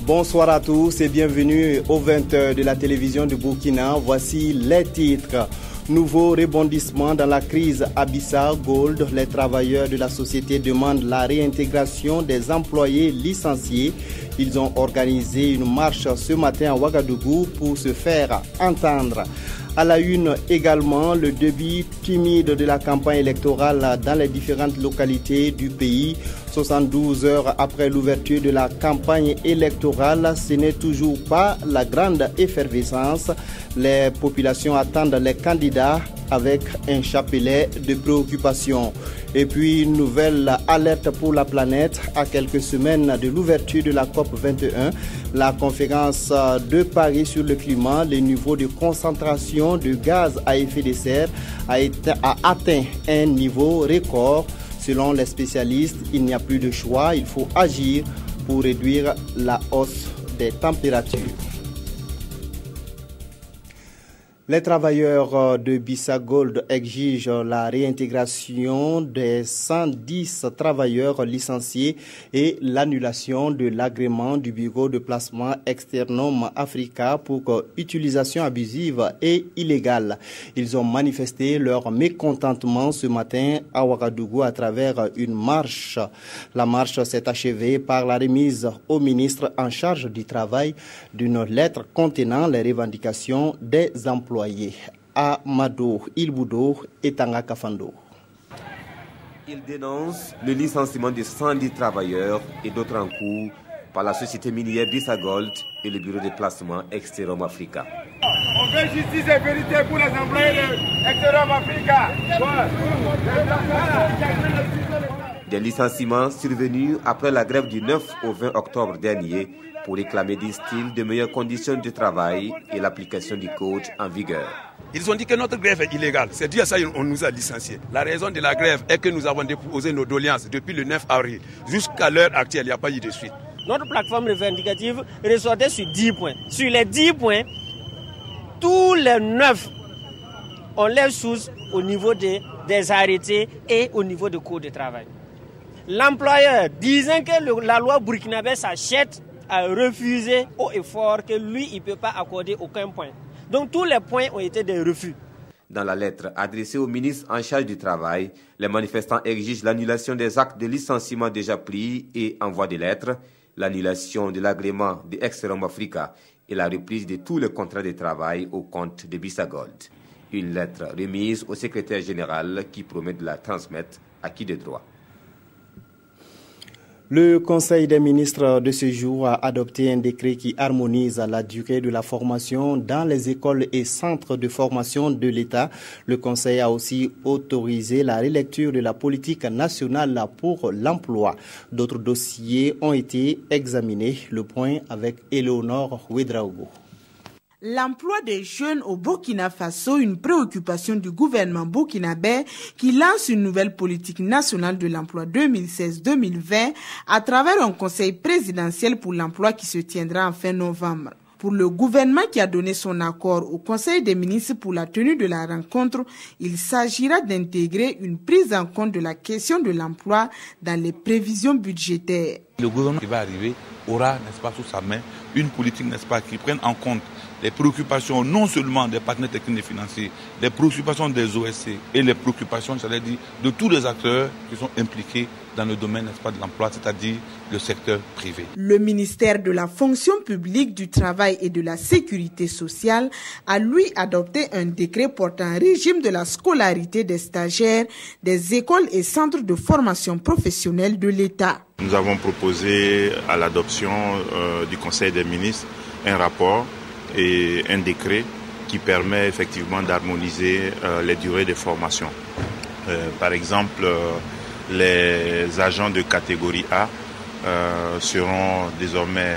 Bonsoir à tous et bienvenue aux 20h de la télévision du Burkina. Voici les titres. Nouveau rebondissement dans la crise Abissa Gold. Les travailleurs de la société demandent la réintégration des employés licenciés. Ils ont organisé une marche ce matin à Ouagadougou pour se faire entendre. À la une également, le début timide de la campagne électorale dans les différentes localités du pays. 72 heures après l'ouverture de la campagne électorale, ce n'est toujours pas la grande effervescence. Les populations attendent les candidats avec un chapelet de préoccupations. Et puis, une nouvelle alerte pour la planète à quelques semaines de l'ouverture de la COP21. La conférence de Paris sur le climat, le niveau de concentration de gaz à effet de serre a atteint un niveau record. Selon les spécialistes, il n'y a plus de choix, il faut agir pour réduire la hausse des températures. Les travailleurs de Bissa Gold exigent la réintégration des 110 travailleurs licenciés et l'annulation de l'agrément du bureau de placement Externum Africa pour utilisation abusive et illégale. Ils ont manifesté leur mécontentement ce matin à Ouagadougou à travers une marche. La marche s'est achevée par la remise au ministre en charge du travail d'une lettre contenant les revendications des employés. À Mado, Ilboudo et Tanga Kafando. Il dénonce le licenciement de 110 travailleurs et d'autres en cours par la société minière Bissa Gold et le bureau de placement Externum Africa. On veut justice et vérité pour les employés de Externum Africa. Des licenciements survenus après la grève du 9 au 20 octobre dernier pour réclamer, disent-ils, de meilleures conditions de travail et l'application du code en vigueur. Ils ont dit que notre grève est illégale. C'est dû à ça qu'on nous a licenciés. La raison de la grève est que nous avons déposé nos doléances depuis le 9 avril. Jusqu'à l'heure actuelle, il n'y a pas eu de suite. Notre plateforme revendicative ressortait sur 10 points. Sur les 10 points, tous les 9, on lève sous au niveau des arrêtés et au niveau du code de travail. L'employeur, disant que la loi burkinabé s'achète, a refusé haut et fort que lui, il ne peut pas accorder aucun point. Donc tous les points ont été des refus. Dans la lettre adressée au ministre en charge du travail, les manifestants exigent l'annulation des actes de licenciement déjà pris et envoient des lettres, l'annulation de l'agrément de Externum Africa et la reprise de tous les contrats de travail au compte de Bissa Gold. Une lettre remise au secrétaire général qui promet de la transmettre à qui de droit. Le Conseil des ministres de ce jour a adopté un décret qui harmonise la durée de la formation dans les écoles et centres de formation de l'État. Le Conseil a aussi autorisé la relecture de la politique nationale pour l'emploi. D'autres dossiers ont été examinés. Le point avec Éléonore Ouedraogo. L'emploi des jeunes au Burkina Faso, une préoccupation du gouvernement burkinabé qui lance une nouvelle politique nationale de l'emploi 2016-2020 à travers un conseil présidentiel pour l'emploi qui se tiendra en fin novembre. Pour le gouvernement qui a donné son accord au Conseil des ministres pour la tenue de la rencontre, il s'agira d'intégrer une prise en compte de la question de l'emploi dans les prévisions budgétaires. Le gouvernement qui va arriver aura, n'est-ce pas, sous sa main une politique, n'est-ce pas, qui prenne en compte les préoccupations non seulement des partenaires techniques et financiers, les préoccupations des OSC et les préoccupations, j'allais dire, de tous les acteurs qui sont impliqués dans le domaine, n'est-ce pas, de l'emploi, c'est-à-dire le secteur privé. Le ministère de la fonction publique, du travail et de la sécurité sociale a lui adopté un décret portant un régime de la scolarité des stagiaires des écoles et centres de formation professionnelle de l'État. Nous avons proposé à l'adoption du Conseil des ministres un rapport et un décret qui permet effectivement d'harmoniser les durées de formation. Par exemple, les agents de catégorie A seront désormais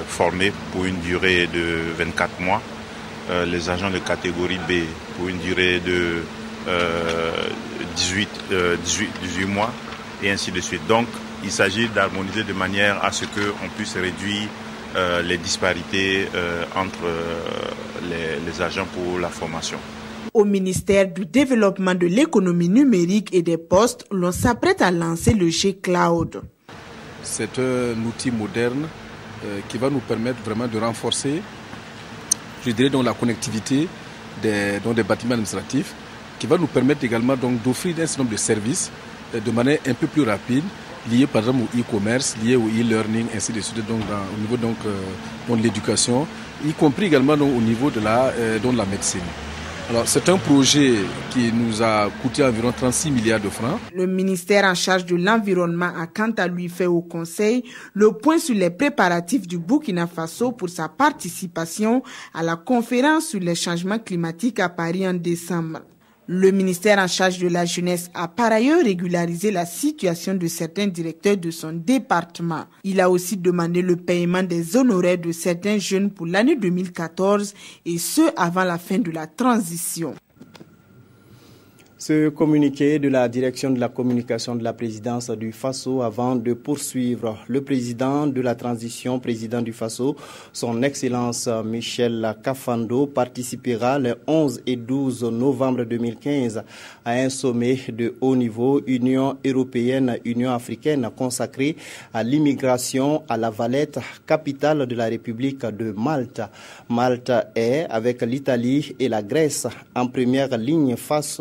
formés pour une durée de 24 mois, les agents de catégorie B pour une durée de 18 mois et ainsi de suite. Donc, il s'agit d'harmoniser de manière à ce qu'on puisse réduire les disparités entre les agents pour la formation. Au ministère du Développement de l'économie numérique et des postes, l'on s'apprête à lancer le G-Cloud. C'est un outil moderne qui va nous permettre vraiment de renforcer, je dirais, donc, la connectivité des bâtiments administratifs, qui va nous permettre également d'offrir un certain nombre de services de manière un peu plus rapide, liés par exemple au e-commerce, liés au e-learning, ainsi de suite, au niveau de l'éducation, y compris également au niveau de la médecine. Alors, c'est un projet qui nous a coûté environ 36 milliards de francs. Le ministère en charge de l'environnement a quant à lui fait au Conseil le point sur les préparatifs du Burkina Faso pour sa participation à la conférence sur les changements climatiques à Paris en décembre. Le ministère en charge de la jeunesse a par ailleurs régularisé la situation de certains directeurs de son département. Il a aussi demandé le paiement des honoraires de certains jeunes pour l'année 2014 et ce avant la fin de la transition. Ce communiqué de la direction de la communication de la présidence du Faso avant de poursuivre. Le président de la transition, président du Faso, son Excellence Michel Kafando, participera les 11 et 12 novembre 2015 à un sommet de haut niveau Union européenne, Union africaine consacré à l'immigration à La Valette, capitale de la République de Malte. Malte est, avec l'Italie et la Grèce, en première ligne face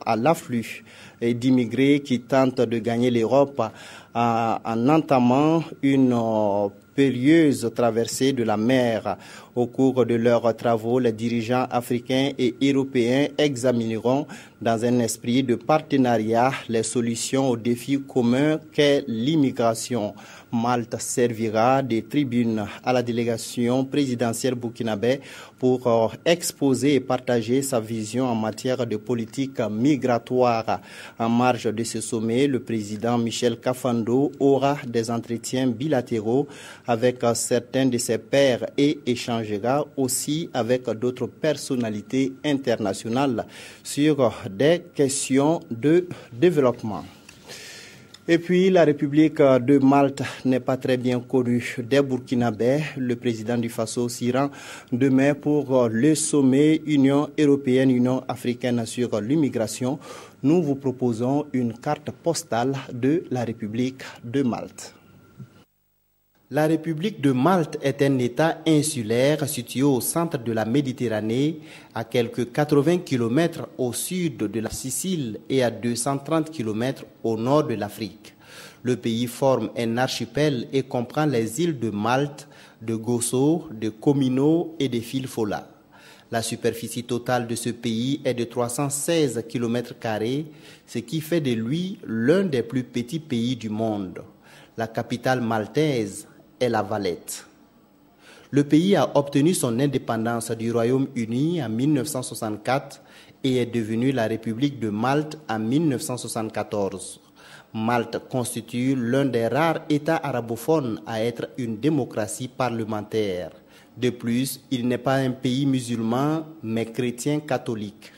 à l'afflux d'immigrés qui tentent de gagner l'Europe en entamant une périlleuse traversée de la mer. Au cours de leurs travaux, les dirigeants africains et européens examineront dans un esprit de partenariat les solutions aux défis communs qu'est l'immigration. Malte servira de tribune à la délégation présidentielle burkinabé pour exposer et partager sa vision en matière de politique migratoire. En marge de ce sommet, le président Michel Kafando aura des entretiens bilatéraux avec certains de ses pairs et échangera aussi avec d'autres personnalités internationales sur des questions de développement. Et puis, la République de Malte n'est pas très bien connue des Burkinabés. Le président du Faso s'y rend demain pour le sommet Union européenne, Union africaine sur l'immigration. Nous vous proposons une carte postale de la République de Malte. La République de Malte est un État insulaire situé au centre de la Méditerranée, à quelques 80 km au sud de la Sicile et à 230 km au nord de l'Afrique. Le pays forme un archipel et comprend les îles de Malte, de Gozo, de Comino et de Filfola. La superficie totale de ce pays est de 316 km², ce qui fait de lui l'un des plus petits pays du monde. La capitale maltaise est La Valette. Le pays a obtenu son indépendance du Royaume-Uni en 1964 et est devenu la République de Malte en 1974. Malte constitue l'un des rares États arabophones à être une démocratie parlementaire. De plus, il n'est pas un pays musulman, mais chrétien catholique.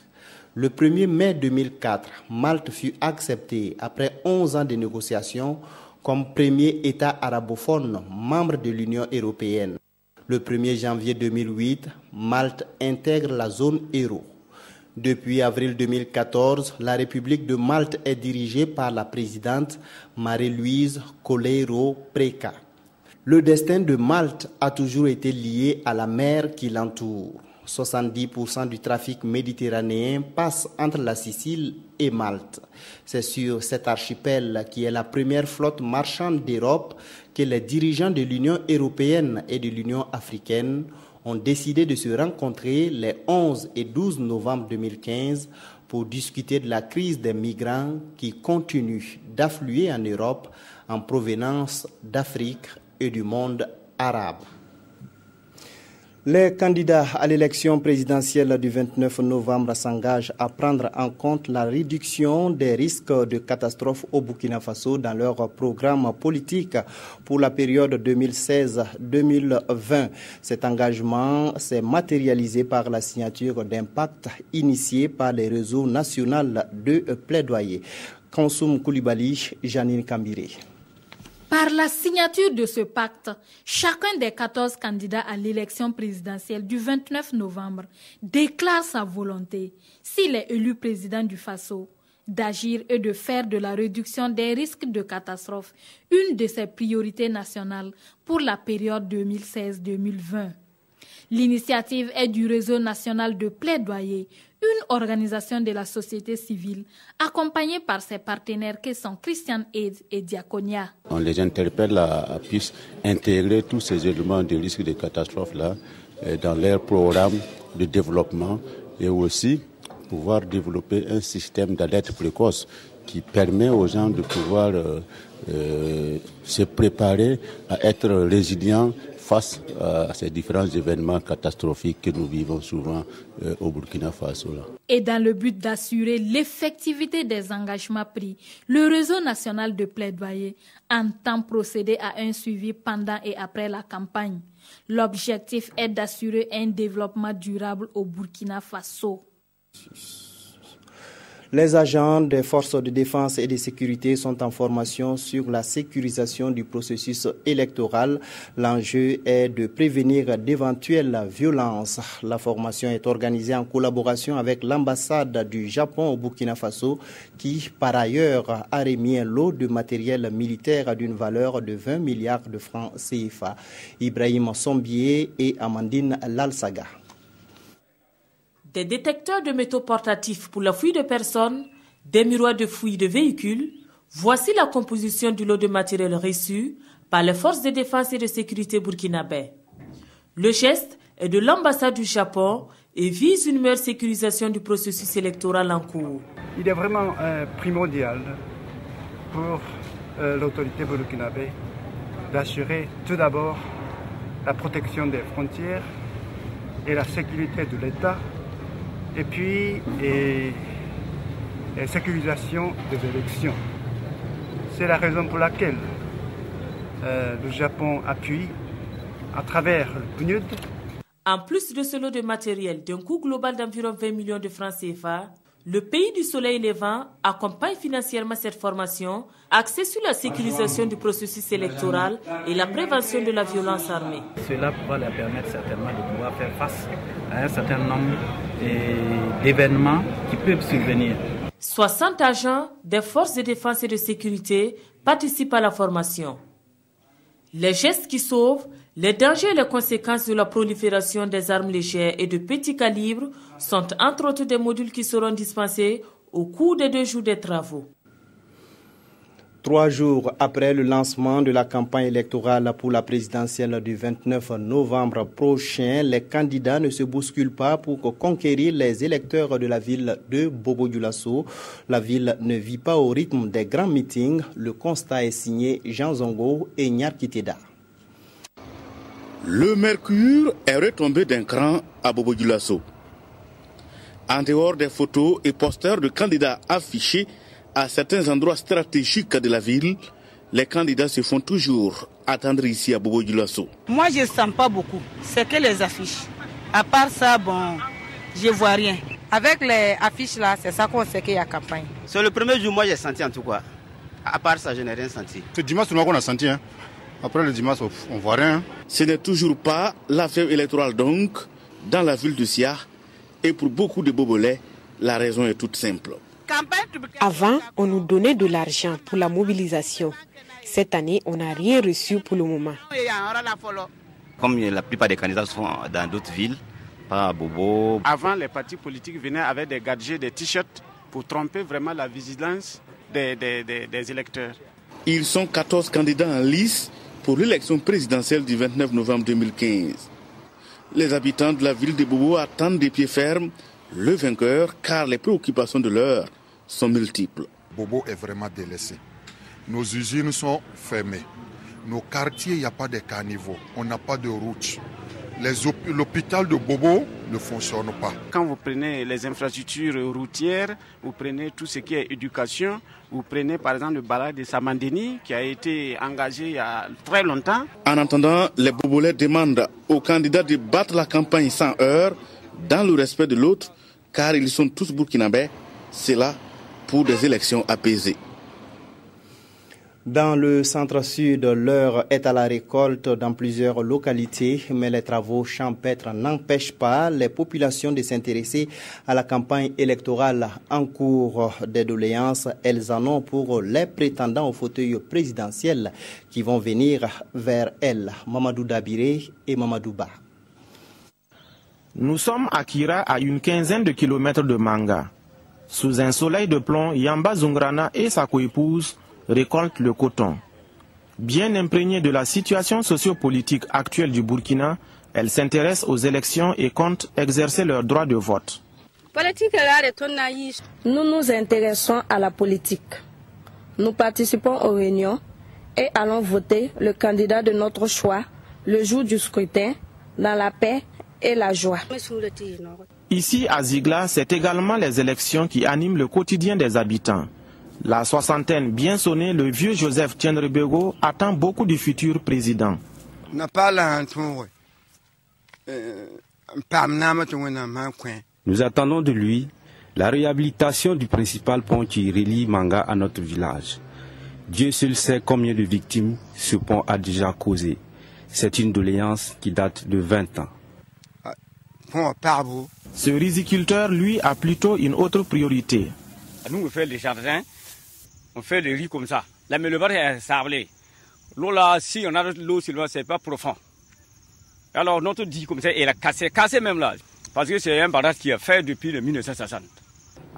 Le 1er mai 2004, Malte fut acceptée après 11 ans de négociations comme premier État arabophone membre de l'Union européenne. Le 1er janvier 2008, Malte intègre la zone euro. Depuis avril 2014, la République de Malte est dirigée par la présidente Marie-Louise Coleiro Preca. Le destin de Malte a toujours été lié à la mer qui l'entoure. 70% du trafic méditerranéen passe entre la Sicile et Malte. C'est sur cet archipel, qui est la première flotte marchande d'Europe, que les dirigeants de l'Union européenne et de l'Union africaine ont décidé de se rencontrer les 11 et 12 novembre 2015 pour discuter de la crise des migrants qui continue d'affluer en Europe en provenance d'Afrique et du monde arabe. Les candidats à l'élection présidentielle du 29 novembre s'engagent à prendre en compte la réduction des risques de catastrophe au Burkina Faso dans leur programme politique pour la période 2016-2020. Cet engagement s'est matérialisé par la signature d'un pacte initié par les réseaux nationaux de plaidoyer. Kansoum Koulibaly, Janine Kambiré. Par la signature de ce pacte, chacun des 14 candidats à l'élection présidentielle du 29 novembre déclare sa volonté, s'il est élu président du Faso, d'agir et de faire de la réduction des risques de catastrophe une de ses priorités nationales pour la période 2016-2020. L'initiative est du Réseau national de plaidoyer, une organisation de la société civile accompagnée par ses partenaires que sont Christian Aid et Diaconia. On les interpelle à puisse intégrer tous ces éléments de risque de catastrophe là dans leur programme de développement et aussi pouvoir développer un système d'alerte précoce qui permet aux gens de pouvoir se préparer à être résilients face à ces différents événements catastrophiques que nous vivons souvent au Burkina Faso. Là. Et dans le but d'assurer l'effectivité des engagements pris, le Réseau national de plaidoyer entend procéder à un suivi pendant et après la campagne. L'objectif est d'assurer un développement durable au Burkina Faso. Les agents des forces de défense et de sécurité sont en formation sur la sécurisation du processus électoral. L'enjeu est de prévenir d'éventuelles violences. La formation est organisée en collaboration avec l'ambassade du Japon au Burkina Faso qui, par ailleurs, a remis un lot de matériel militaire d'une valeur de 20 milliards de francs CFA. Ibrahim Sombié et Amandine Lalsaga. Des détecteurs de métaux portatifs pour la fouille de personnes, des miroirs de fouille de véhicules, voici la composition du lot de matériel reçu par les forces de défense et de sécurité burkinabè. Le geste est de l'ambassade du Japon et vise une meilleure sécurisation du processus électoral en cours. Il est vraiment primordial pour l'autorité burkinabè d'assurer tout d'abord la protection des frontières et la sécurité de l'État, et puis la sécurisation des élections. C'est la raison pour laquelle le Japon appuie à travers le PNUD. En plus de ce lot de matériel d'un coût global d'environ 20 millions de francs CFA, le pays du soleil levant accompagne financièrement cette formation axée sur la sécurisation du processus électoral et la prévention de la violence armée. Cela pourra leur permettre certainement de pouvoir faire face à un certain nombre d'événements qui peuvent survenir. 60 agents des forces de défense et de sécurité participent à la formation. Les gestes qui sauvent, les dangers et les conséquences de la prolifération des armes légères et de petit calibre sont entre autres des modules qui seront dispensés au cours des 2 jours des travaux. 3 jours après le lancement de la campagne électorale pour la présidentielle du 29 novembre prochain, les candidats ne se bousculent pas pour conquérir les électeurs de la ville de Bobo-Dioulasso. La ville ne vit pas au rythme des grands meetings. Le constat est signé Jean Zongo et Nyarkiteda. Le mercure est retombé d'un cran à Bobo-Dioulasso. En dehors des photos et posters de candidats affichés à certains endroits stratégiques de la ville, les candidats se font toujours attendre ici à Bobo-Dioulasso. Moi, je ne sens pas beaucoup. C'est que les affiches. À part ça, bon, je ne vois rien. Avec les affiches là, c'est ça qu'on sait qu'il y a campagne. C'est le premier jour, moi j'ai senti en tout cas. À part ça, je n'ai rien senti. C'est dimanche qu'on a senti. Hein. Après le dimanche, on ne voit rien. Ce n'est toujours pas la fève électorale donc dans la ville de Sia. Et pour beaucoup de Bobolais, la raison est toute simple. Avant, on nous donnait de l'argent pour la mobilisation. Cette année, on n'a rien reçu pour le moment. Comme la plupart des candidats sont dans d'autres villes, pas à Bobo. Avant, les partis politiques venaient avec des gadgets, des t-shirts pour tromper vraiment la vigilance des électeurs. Ils sont 14 candidats en lice pour l'élection présidentielle du 29 novembre 2015. Les habitants de la ville de Bobo attendent des pieds fermes le vainqueur car les préoccupations de l'heure sont multiples. Bobo est vraiment délaissé. Nos usines sont fermées. Nos quartiers, il n'y a pas de caniveaux. On n'a pas de route. L'hôpital de Bobo ne fonctionne pas. Quand vous prenez les infrastructures routières, vous prenez tout ce qui est éducation, vous prenez par exemple le barrage de Samandeni qui a été engagé il y a très longtemps. En attendant, les Bobolais demandent aux candidats de battre la campagne sans heurts, dans le respect de l'autre, car ils sont tous burkinabés, c'est là pour des élections apaisées. Dans le centre-sud, l'heure est à la récolte dans plusieurs localités, mais les travaux champêtres n'empêchent pas les populations de s'intéresser à la campagne électorale en cours. Des doléances, elles en ont pour les prétendants au fauteuil présidentiel qui vont venir vers elles. Mamadou Dabiré et Mamadou Ba. Nous sommes à Kira, à une quinzaine de kilomètres de Manga. Sous un soleil de plomb, Yamba Zungrana et sa coépouse récolte le coton. Bien imprégnée de la situation sociopolitique actuelle du Burkina, elle s'intéresse aux élections et compte exercer leur droit de vote. Nous nous intéressons à la politique. Nous participons aux réunions et allons voter le candidat de notre choix le jour du scrutin dans la paix et la joie. Ici à Zigla, c'est également les élections qui animent le quotidien des habitants. La soixantaine bien sonnée, le vieux Joseph Tiendrebego attend beaucoup du futur président. Nous attendons de lui la réhabilitation du principal pont qui relie Manga à notre village. Dieu seul sait combien de victimes ce pont a déjà causé. C'est une doléance qui date de 20 ans. Ce riziculteur, lui, a plutôt une autre priorité. Nous, on fait les jardins. On fait le riz comme ça. Là, mais le bar est sablé. L'eau là, si on a de l'eau, c'est pas profond. Alors notre dit comme ça, il a cassé même là. Parce que c'est un barrage qui est fait depuis le 1960.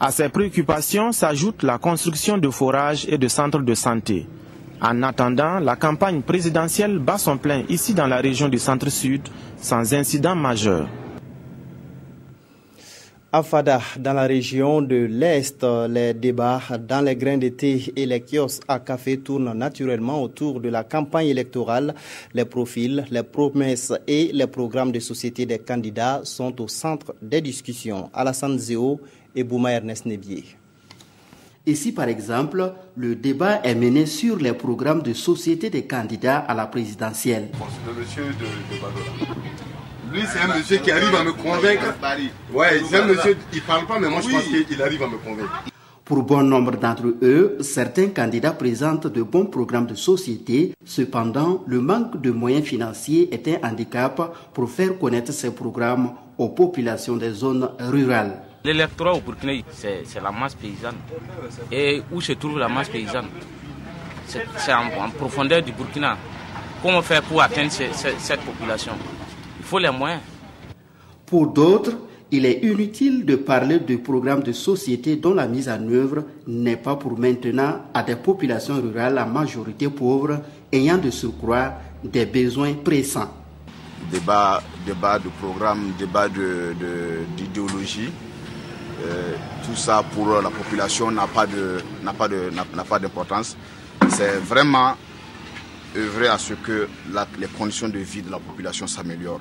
À ces préoccupations s'ajoute la construction de forages et de centres de santé. En attendant, la campagne présidentielle bat son plein ici dans la région du centre-sud, sans incident majeur. À Fada, dans la région de l'Est, les débats dans les grains de thé et les kiosques à café tournent naturellement autour de la campagne électorale. Les profils, les promesses et les programmes de société des candidats sont au centre des discussions. Alassane Zéo et Bouma Ernest Nebié. Ici, par exemple, le débat est mené sur les programmes de société des candidats à la présidentielle. Le monsieur de Badola. Lui, c'est un monsieur qui arrive à me convaincre. Ouais, c'est un monsieur, il ne parle pas, mais moi je pense qu'il arrive à me convaincre. Pour bon nombre d'entre eux, certains candidats présentent de bons programmes de société. Cependant, le manque de moyens financiers est un handicap pour faire connaître ces programmes aux populations des zones rurales. L'électorat au Burkina, c'est la masse paysanne. Et où se trouve la masse paysanne? C'est en profondeur du Burkina. Comment faire pour atteindre cette population? Il faut les moyens. Pour d'autres, il est inutile de parler de programmes de société dont la mise en œuvre n'est pas pour maintenant à des populations rurales à majorité pauvre ayant de surcroît des besoins pressants. Débat de programme, débat d'idéologie, tout ça pour la population n'a pas d'importance. C'est vraiment œuvrer à ce que les conditions de vie de la population s'améliorent.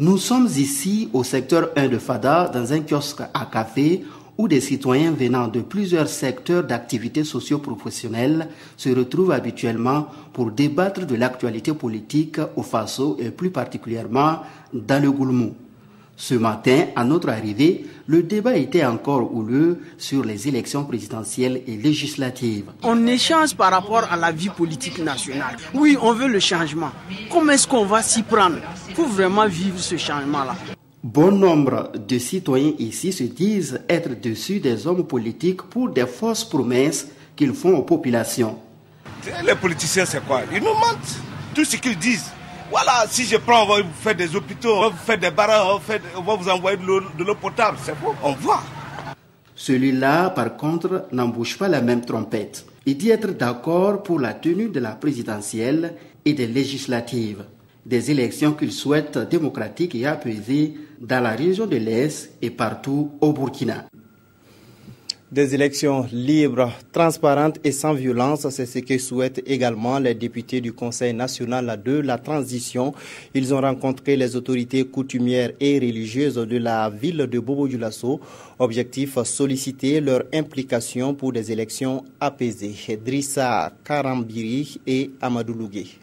Nous sommes ici au secteur 1 de Fada, dans un kiosque à café, où des citoyens venant de plusieurs secteurs d'activités socio-professionnelles se retrouvent habituellement pour débattre de l'actualité politique au Faso et plus particulièrement dans le Goulmou. Ce matin, à notre arrivée, le débat était encore houleux sur les élections présidentielles et législatives. On échange par rapport à la vie politique nationale. Oui, on veut le changement. Comment est-ce qu'on va s'y prendre pour vraiment vivre ce changement-là? Bon nombre de citoyens ici se disent être dessus des hommes politiques pour des fausses promesses qu'ils font aux populations. Les politiciens, c'est quoi? Ils nous mentent. Tout ce qu'ils disent. Voilà, si je prends, on va vous faire des hôpitaux, on va vous faire des barrages, on va vous envoyer de l'eau potable. C'est bon, on voit. Celui-là, par contre, n'embouche pas la même trompette. Il dit être d'accord pour la tenue de la présidentielle et des législatives. Des élections qu'il souhaite démocratiques et apaisées dans la région de l'Est et partout au Burkina. Des élections libres, transparentes et sans violence, c'est ce que souhaitent également les députés du Conseil national de la transition. Ils ont rencontré les autorités coutumières et religieuses de la ville de Bobo-Dioulasso. Objectif, solliciter leur implication pour des élections apaisées. Drissa Karambiri et Amadou Lougué.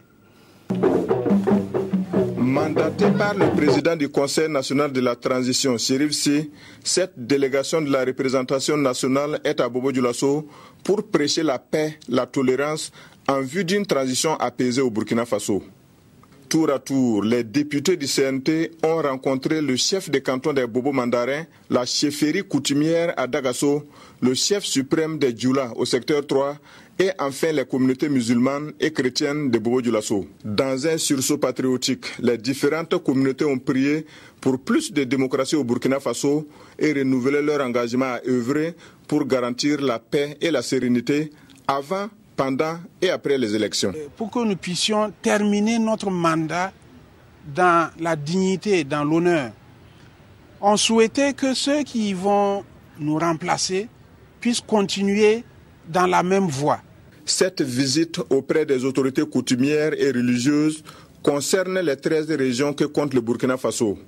Mandaté par le président du Conseil national de la transition, Chérif Sy, cette délégation de la représentation nationale est à Bobo-Dioulasso pour prêcher la paix, la tolérance en vue d'une transition apaisée au Burkina Faso. Tour à tour, les députés du CNT ont rencontré le chef des cantons des Bobo Mandarins, la chefferie coutumière à Dagasso, le chef suprême des Djoula au secteur 3 et enfin les communautés musulmanes et chrétiennes de Bobo Dioulasso. Dans un sursaut patriotique, les différentes communautés ont prié pour plus de démocratie au Burkina Faso et renouvelé leur engagement à œuvrer pour garantir la paix et la sérénité avant, pendant et après les élections. Pour que nous puissions terminer notre mandat dans la dignité, dans l'honneur, on souhaitait que ceux qui vont nous remplacer puissent continuer dans la même voie. Cette visite auprès des autorités coutumières et religieuses concerne les 13 régions que compte le Burkina Faso.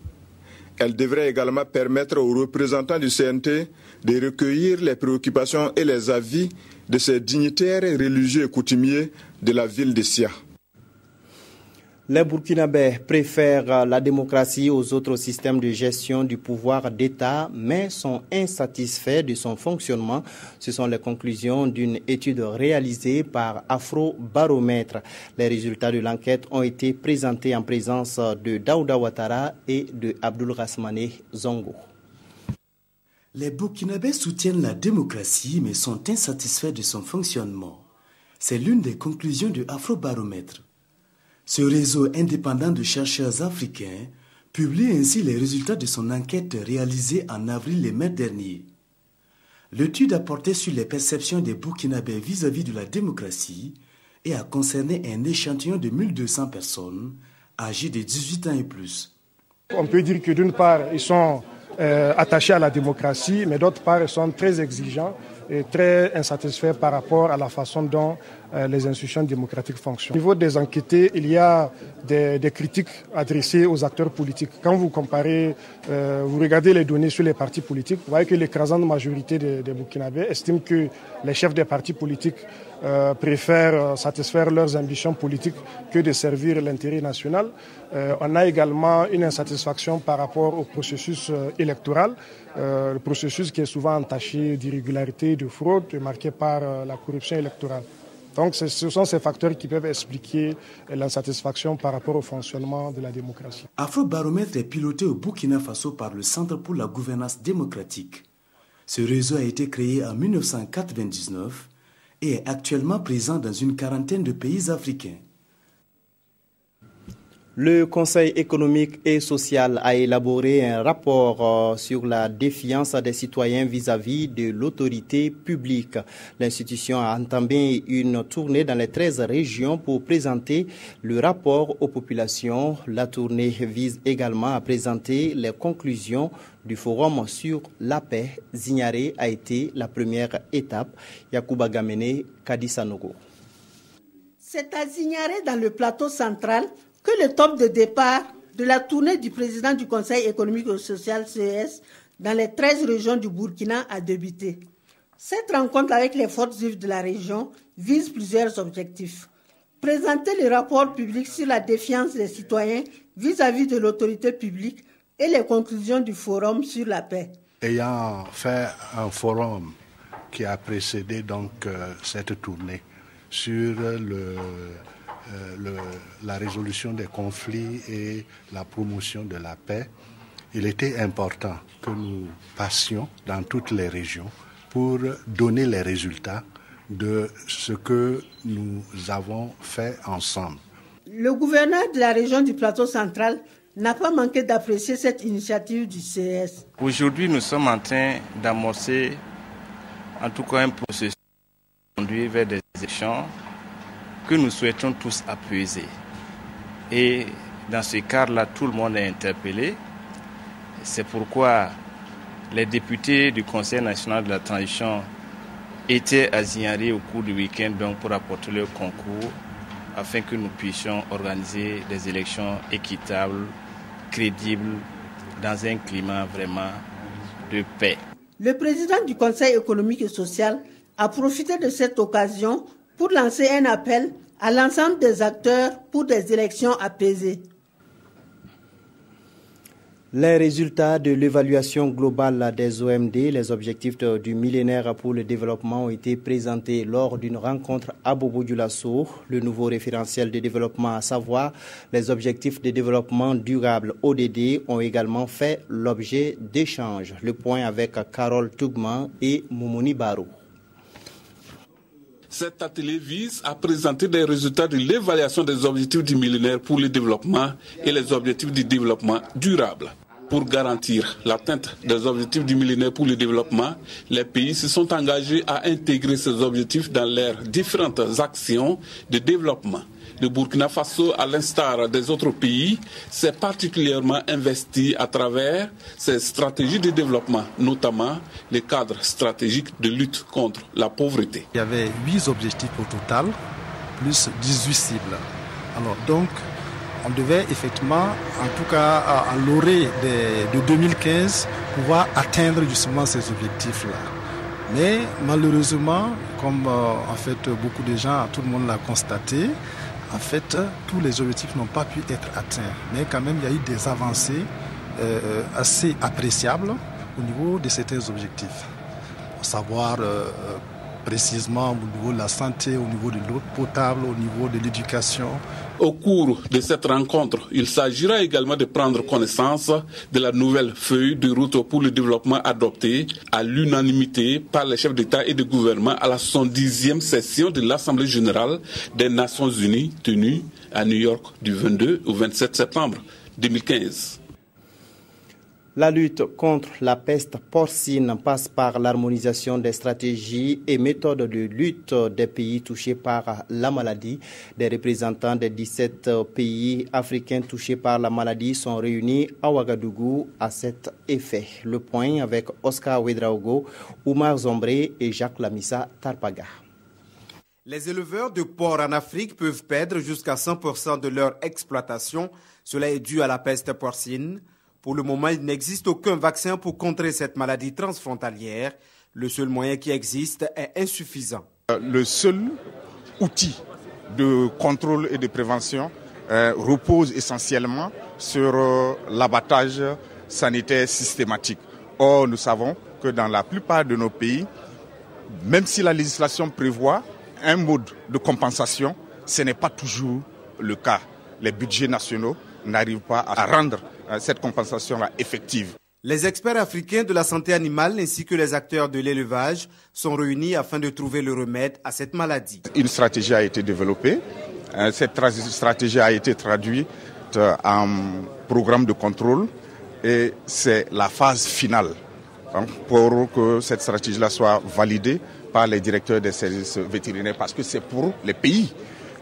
Elle devrait également permettre aux représentants du CNT de recueillir les préoccupations et les avis de ces dignitaires religieux et coutumiers de la ville de Sia. Les Burkinabés préfèrent la démocratie aux autres systèmes de gestion du pouvoir d'État, mais sont insatisfaits de son fonctionnement. Ce sont les conclusions d'une étude réalisée par Afrobaromètre. Les résultats de l'enquête ont été présentés en présence de Daouda Ouattara et de Abdoul Rasmane Zongo. Les Burkinabés soutiennent la démocratie, mais sont insatisfaits de son fonctionnement. C'est l'une des conclusions de Afrobaromètre. Ce réseau indépendant de chercheurs africains publie ainsi les résultats de son enquête réalisée en avril et mai dernier. L'étude a porté sur les perceptions des Burkinabés vis-à-vis de la démocratie et a concerné un échantillon de 1200 personnes âgées de 18 ans et plus. On peut dire que d'une part, ils sont attachés à la démocratie, mais d'autre part, ils sont très exigeants et très insatisfaits par rapport à la façon dont les institutions démocratiques fonctionnent. Au niveau des enquêtés, il y a des critiques adressées aux acteurs politiques. Quand vous comparez, vous regardez les données sur les partis politiques, vous voyez que l'écrasante majorité des Burkinabés estiment que les chefs des partis politiques préfèrent satisfaire leurs ambitions politiques que de servir l'intérêt national. On a également une insatisfaction par rapport au processus électoral, le processus qui est souvent entaché d'irrégularités, de fraude, marqué par la corruption électorale. Donc ce sont ces facteurs qui peuvent expliquer l'insatisfaction par rapport au fonctionnement de la démocratie. Afrobaromètre est piloté au Burkina Faso par le Centre pour la gouvernance démocratique. Ce réseau a été créé en 1999 et est actuellement présent dans une quarantaine de pays africains. Le Conseil économique et social a élaboré un rapport sur la défiance des citoyens vis-à-vis de l'autorité publique. L'institution a entamé une tournée dans les 13 régions pour présenter le rapport aux populations. La tournée vise également à présenter les conclusions du forum sur la paix. Zignaré a été la première étape. Yacouba Gamene, Kadisanogo. C'est à Zignaré, dans le plateau central, que le top de départ de la tournée du président du Conseil économique et social CES dans les 13 régions du Burkina a débuté. Cette rencontre avec les forces vives de la région vise plusieurs objectifs. Présenter le rapport public sur la défiance des citoyens vis-à-vis de l'autorité publique et les conclusions du forum sur la paix. Ayant fait un forum qui a précédé donc cette tournée sur la résolution des conflits et la promotion de la paix, il était important que nous passions dans toutes les régions pour donner les résultats de ce que nous avons fait ensemble. Le gouverneur de la région du plateau central n'a pas manqué d'apprécier cette initiative du CES. Aujourd'hui, nous sommes en train d'amorcer en tout cas un processus conduit vers des élections que nous souhaitons tous apaiser. Et dans ce cadre-là, tout le monde est interpellé. C'est pourquoi les députés du Conseil national de la transition étaient à Zignaré au cours du week-end donc pour apporter leur concours afin que nous puissions organiser des élections équitables, crédibles, dans un climat vraiment de paix. Le président du Conseil économique et social a profité de cette occasion pour lancer un appel à l'ensemble des acteurs pour des élections apaisées. Les résultats de l'évaluation globale des OMD, les objectifs du millénaire pour le développement, ont été présentés lors d'une rencontre à Bobo-Dioulasso. Le nouveau référentiel de développement, à savoir les objectifs de développement durable ODD, ont également fait l'objet d'échanges. Le point avec Carole Tougman et Moumouni Barou. Cet atelier vise à présenter les résultats de l'évaluation des objectifs du millénaire pour le développement et les objectifs du développement durable. Pour garantir l'atteinte des objectifs du millénaire pour le développement, les pays se sont engagés à intégrer ces objectifs dans leurs différentes actions de développement. Le Burkina Faso, à l'instar des autres pays, s'est particulièrement investi à travers ses stratégies de développement, notamment les cadres stratégiques de lutte contre la pauvreté. Il y avait 8 objectifs au total, plus 18 cibles. Alors donc, on devait effectivement, en tout cas à l'orée de 2015, pouvoir atteindre justement ces objectifs-là. Mais malheureusement, comme en fait beaucoup de gens, tout le monde l'a constaté, en fait, tous les objectifs n'ont pas pu être atteints. Mais quand même, il y a eu des avancées assez appréciables au niveau de certains objectifs. À savoir précisément au niveau de la santé, au niveau de l'eau potable, au niveau de l'éducation. Au cours de cette rencontre, il s'agira également de prendre connaissance de la nouvelle feuille de route pour le développement adoptée à l'unanimité par les chefs d'État et de gouvernement à la 70e session de l'Assemblée générale des Nations unies tenue à New York du 22 au 27 septembre 2015. La lutte contre la peste porcine passe par l'harmonisation des stratégies et méthodes de lutte des pays touchés par la maladie. Des représentants des 17 pays africains touchés par la maladie sont réunis à Ouagadougou à cet effet. Le point avec Oscar Ouedraogo, Oumar Zombré et Jacques Lamissa Tarpaga. Les éleveurs de porcs en Afrique peuvent perdre jusqu'à 100% de leur exploitation. Cela est dû à la peste porcine. Pour le moment, il n'existe aucun vaccin pour contrer cette maladie transfrontalière. Le seul moyen qui existe est insuffisant. Le seul outil de contrôle et de prévention repose essentiellement sur l'abattage sanitaire systématique. Or, nous savons que dans la plupart de nos pays, même si la législation prévoit un mode de compensation, ce n'est pas toujours le cas. Les budgets nationaux n'arrivent pas à rendre cette compensation-là effective. Les experts africains de la santé animale ainsi que les acteurs de l'élevage sont réunis afin de trouver le remède à cette maladie. Une stratégie a été développée. Cette stratégie a été traduite en programme de contrôle et c'est la phase finale pour que cette stratégie-là soit validée par les directeurs des services vétérinaires parce que c'est pour les pays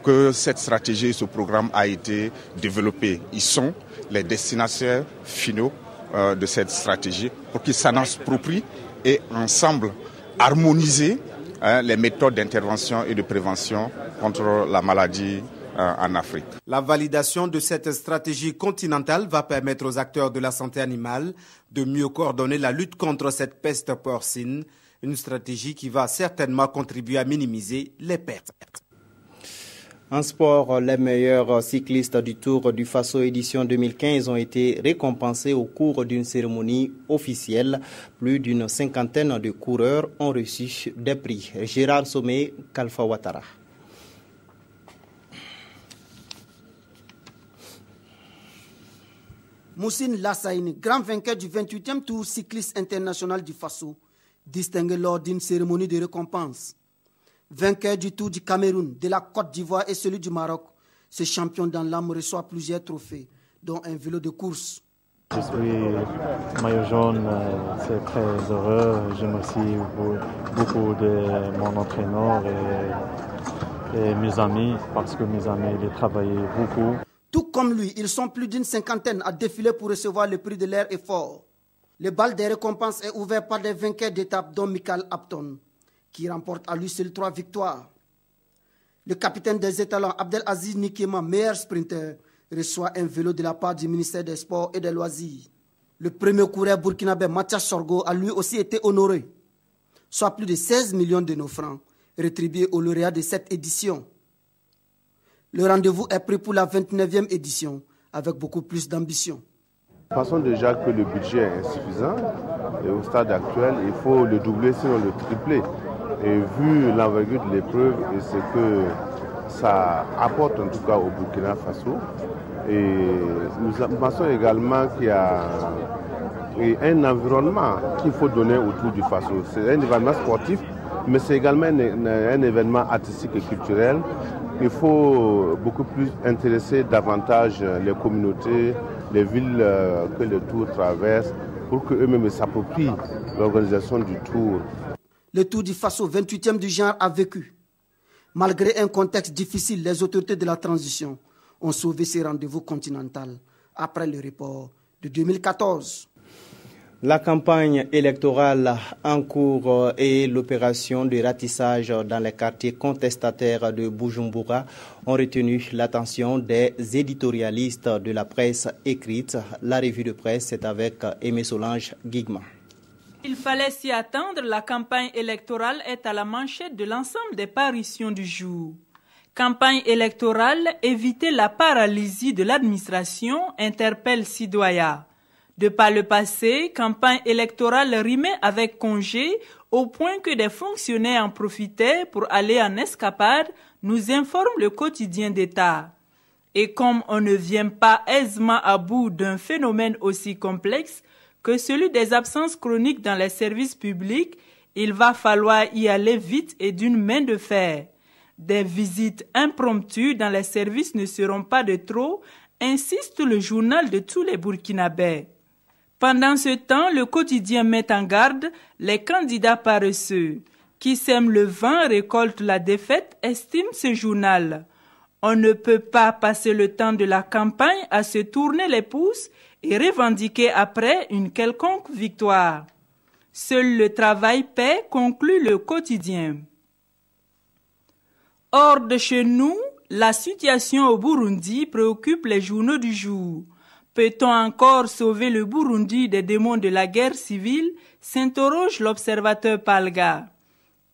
que cette stratégie et ce programme a été développé. Ils sont les destinataires finaux de cette stratégie pour qu'ils s'en approprient et ensemble harmoniser les méthodes d'intervention et de prévention contre la maladie en Afrique. La validation de cette stratégie continentale va permettre aux acteurs de la santé animale de mieux coordonner la lutte contre cette peste porcine, une stratégie qui va certainement contribuer à minimiser les pertes. En sport, les meilleurs cyclistes du Tour du Faso édition 2015 ont été récompensés au cours d'une cérémonie officielle. Plus d'une cinquantaine de coureurs ont reçu des prix. Gérard Sommet, Kalfa Ouattara. Moussine Lassaïni, grand vainqueur du 28e Tour cycliste international du Faso, distingué lors d'une cérémonie de récompense. Vainqueur du Tour du Cameroun, de la Côte d'Ivoire et celui du Maroc, ce champion dans l'âme reçoit plusieurs trophées, dont un vélo de course. Je suis maillot jaune, c'est très heureux. Je remercie beaucoup de mon entraîneur et mes amis, parce que mes amis ils travaillaient beaucoup. Tout comme lui, ils sont plus d'une cinquantaine à défiler pour recevoir le prix de leur effort. Le bal des récompenses est ouvert par des vainqueurs d'étape, dont Michael Apton, qui remporte à lui seul 3 victoires. Le capitaine des étalons, Abdelaziz Nikema, meilleur sprinter, reçoit un vélo de la part du ministère des Sports et des Loisirs. Le premier coureur burkinabé, Mathias Sorgo, a lui aussi été honoré, soit plus de 16 millions de nos francs, rétribués au lauréat de cette édition. Le rendez-vous est pris pour la 29e édition, avec beaucoup plus d'ambition. Pensons déjà que le budget est insuffisant et au stade actuel, il faut le doubler sinon le tripler. Et vu l'envergure de l'épreuve et ce que ça apporte en tout cas au Burkina Faso, et nous pensons également qu'il y a un environnement qu'il faut donner autour du Faso. C'est un événement sportif, mais c'est également un événement artistique et culturel. Il faut beaucoup plus intéresser davantage les communautés, les villes que le Tour traverse, pour qu'eux-mêmes s'approprient l'organisation du Tour. Le Tour du Faso, 28e du genre, a vécu. Malgré un contexte difficile, les autorités de la transition ont sauvé ces rendez-vous continentaux après le report de 2014. La campagne électorale en cours et l'opération de ratissage dans les quartiers contestataires de Bujumbura ont retenu l'attention des éditorialistes de la presse écrite. La revue de presse est avec Aimé Solange Guigma. Il fallait s'y attendre, la campagne électorale est à la manchette de l'ensemble des parutions du jour. Campagne électorale, éviter la paralysie de l'administration, interpelle Sidoya. De par le passé, campagne électorale rimait avec congé, au point que des fonctionnaires en profitaient pour aller en escapade, nous informe le quotidien d'État. Et comme on ne vient pas aisément à bout d'un phénomène aussi complexe que celui des absences chroniques dans les services publics, il va falloir y aller vite et d'une main de fer. Des visites impromptues dans les services ne seront pas de trop, insiste le journal de tous les Burkinabés. Pendant ce temps, le quotidien met en garde les candidats paresseux. Qui sème le vent récolte la défaite, estime ce journal. On ne peut pas passer le temps de la campagne à se tourner les pouces et revendiquer après une quelconque victoire. Seul le travail paie, conclut le quotidien. Hors de chez nous, la situation au Burundi préoccupe les journaux du jour. Peut-on encore sauver le Burundi des démons de la guerre civile, s'interroge l'observateur Palga.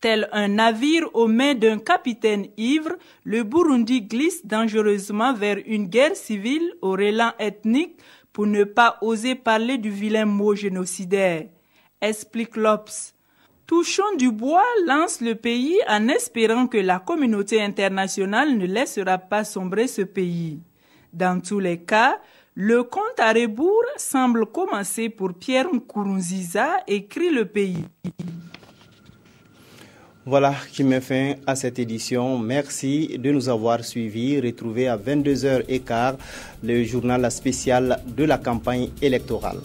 Tel un navire aux mains d'un capitaine ivre, le Burundi glisse dangereusement vers une guerre civile au relan ethnique pour ne pas oser parler du vilain mot génocidaire, explique l'Obs. Touchons du bois, lance le pays en espérant que la communauté internationale ne laissera pas sombrer ce pays. Dans tous les cas, le compte à rebours semble commencer pour Pierre Nkurunziza, écrit le pays. Voilà qui met fin à cette édition. Merci de nous avoir suivis. Retrouvez à 22h15 le journal spécial de la campagne électorale.